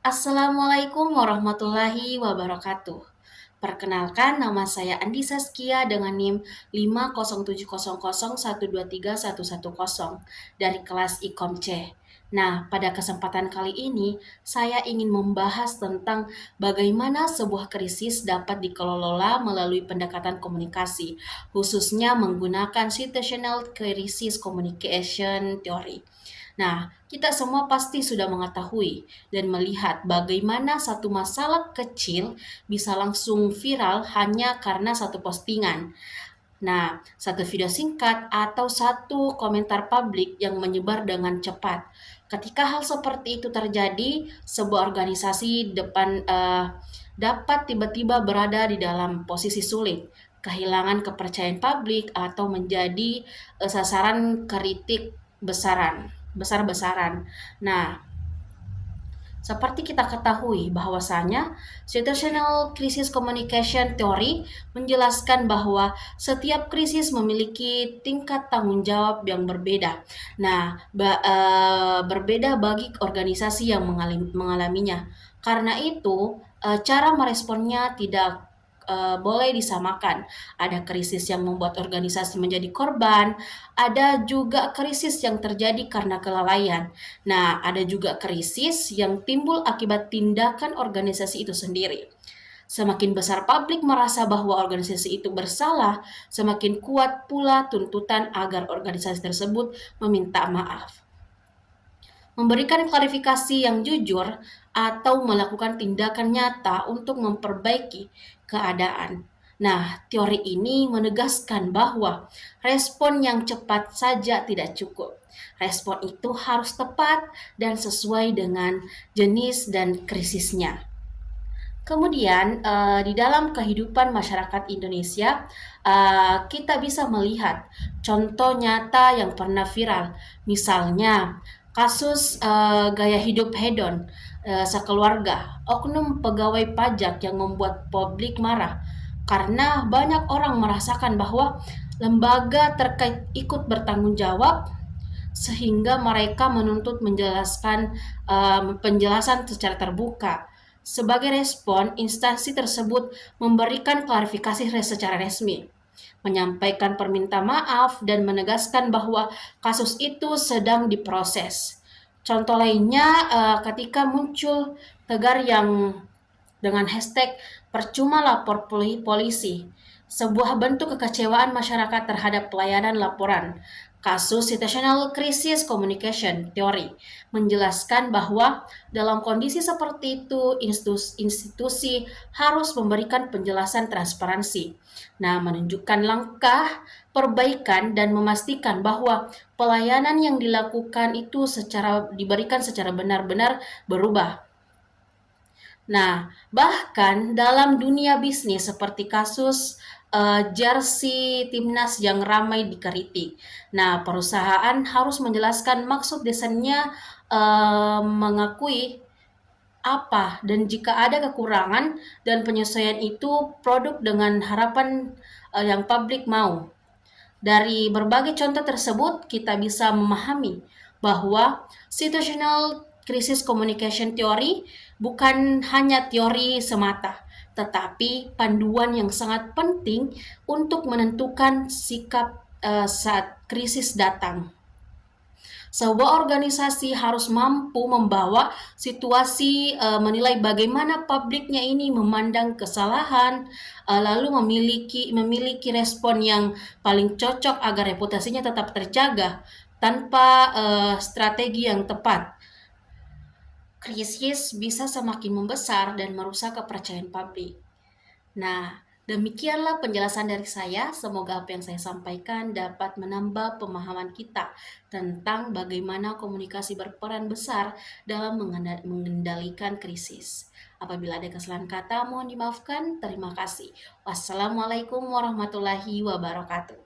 Assalamualaikum warahmatullahi wabarakatuh. Perkenalkan, nama saya Andi Saskia dengan NIM 50700123110 dari kelas Ikom C. Nah, pada kesempatan kali ini saya ingin membahas tentang bagaimana sebuah krisis dapat dikelola melalui pendekatan komunikasi, khususnya menggunakan situational crisis communication theory. Nah, kita semua pasti sudah mengetahui dan melihat bagaimana satu masalah kecil bisa langsung viral hanya karena satu postingan. Nah, satu video singkat atau satu komentar publik yang menyebar dengan cepat. Ketika hal seperti itu terjadi, sebuah organisasi dapat tiba-tiba berada di dalam posisi sulit, kehilangan kepercayaan publik atau menjadi sasaran kritik besar-besaran. Nah, seperti kita ketahui bahwasanya situational crisis communication theory menjelaskan bahwa setiap krisis memiliki tingkat tanggung jawab yang berbeda. Nah, berbeda bagi organisasi yang mengalaminya. Karena itu, cara meresponnya tidak boleh disamakan. Ada krisis yang membuat organisasi menjadi korban, ada juga krisis yang terjadi karena kelalaian. Nah, ada juga krisis yang timbul akibat tindakan organisasi itu sendiri. Semakin besar publik merasa bahwa organisasi itu bersalah, semakin kuat pula tuntutan agar organisasi tersebut meminta maaf, memberikan klarifikasi yang jujur, atau melakukan tindakan nyata untuk memperbaiki keadaan. Nah, teori ini menegaskan bahwa respon yang cepat saja tidak cukup. Respon itu harus tepat dan sesuai dengan jenis dan krisisnya. Kemudian di dalam kehidupan masyarakat Indonesia, kita bisa melihat contoh nyata yang pernah viral. Misalnya kasus gaya hidup hedon sekeluarga, oknum pegawai pajak yang membuat publik marah karena banyak orang merasakan bahwa lembaga terkait ikut bertanggung jawab sehingga mereka menuntut menjelaskan penjelasan secara terbuka. Sebagai respon, instansi tersebut memberikan klarifikasi secara resmi, menyampaikan permintaan maaf, dan menegaskan bahwa kasus itu sedang diproses. Contoh lainnya, ketika muncul tagar yang dengan hashtag percuma lapor polisi, sebuah bentuk kekecewaan masyarakat terhadap pelayanan laporan. Kasus situational crisis communication theory menjelaskan bahwa dalam kondisi seperti itu institusi harus memberikan penjelasan transparansi. Nah, menunjukkan langkah perbaikan dan memastikan bahwa pelayanan yang dilakukan itu diberikan secara benar-benar berubah. Nah, bahkan dalam dunia bisnis seperti kasus jersey timnas yang ramai dikritik. Nah, perusahaan harus menjelaskan maksud desainnya, mengakui apa dan jika ada kekurangan dan penyesuaian itu produk dengan harapan yang publik mau. Dari berbagai contoh tersebut, kita bisa memahami bahwa situational crisis communication theory bukan hanya teori semata, tetapi panduan yang sangat penting untuk menentukan sikap saat krisis datang. Sebuah organisasi harus mampu membawa situasi, menilai bagaimana publiknya ini memandang kesalahan, lalu memiliki respon yang paling cocok agar reputasinya tetap terjaga tanpa strategi yang tepat. Krisis bisa semakin membesar dan merusak kepercayaan publik. Nah, demikianlah penjelasan dari saya. Semoga apa yang saya sampaikan dapat menambah pemahaman kita tentang bagaimana komunikasi berperan besar dalam mengendalikan krisis. Apabila ada kesalahan kata, mohon dimaafkan. Terima kasih. Wassalamualaikum warahmatullahi wabarakatuh.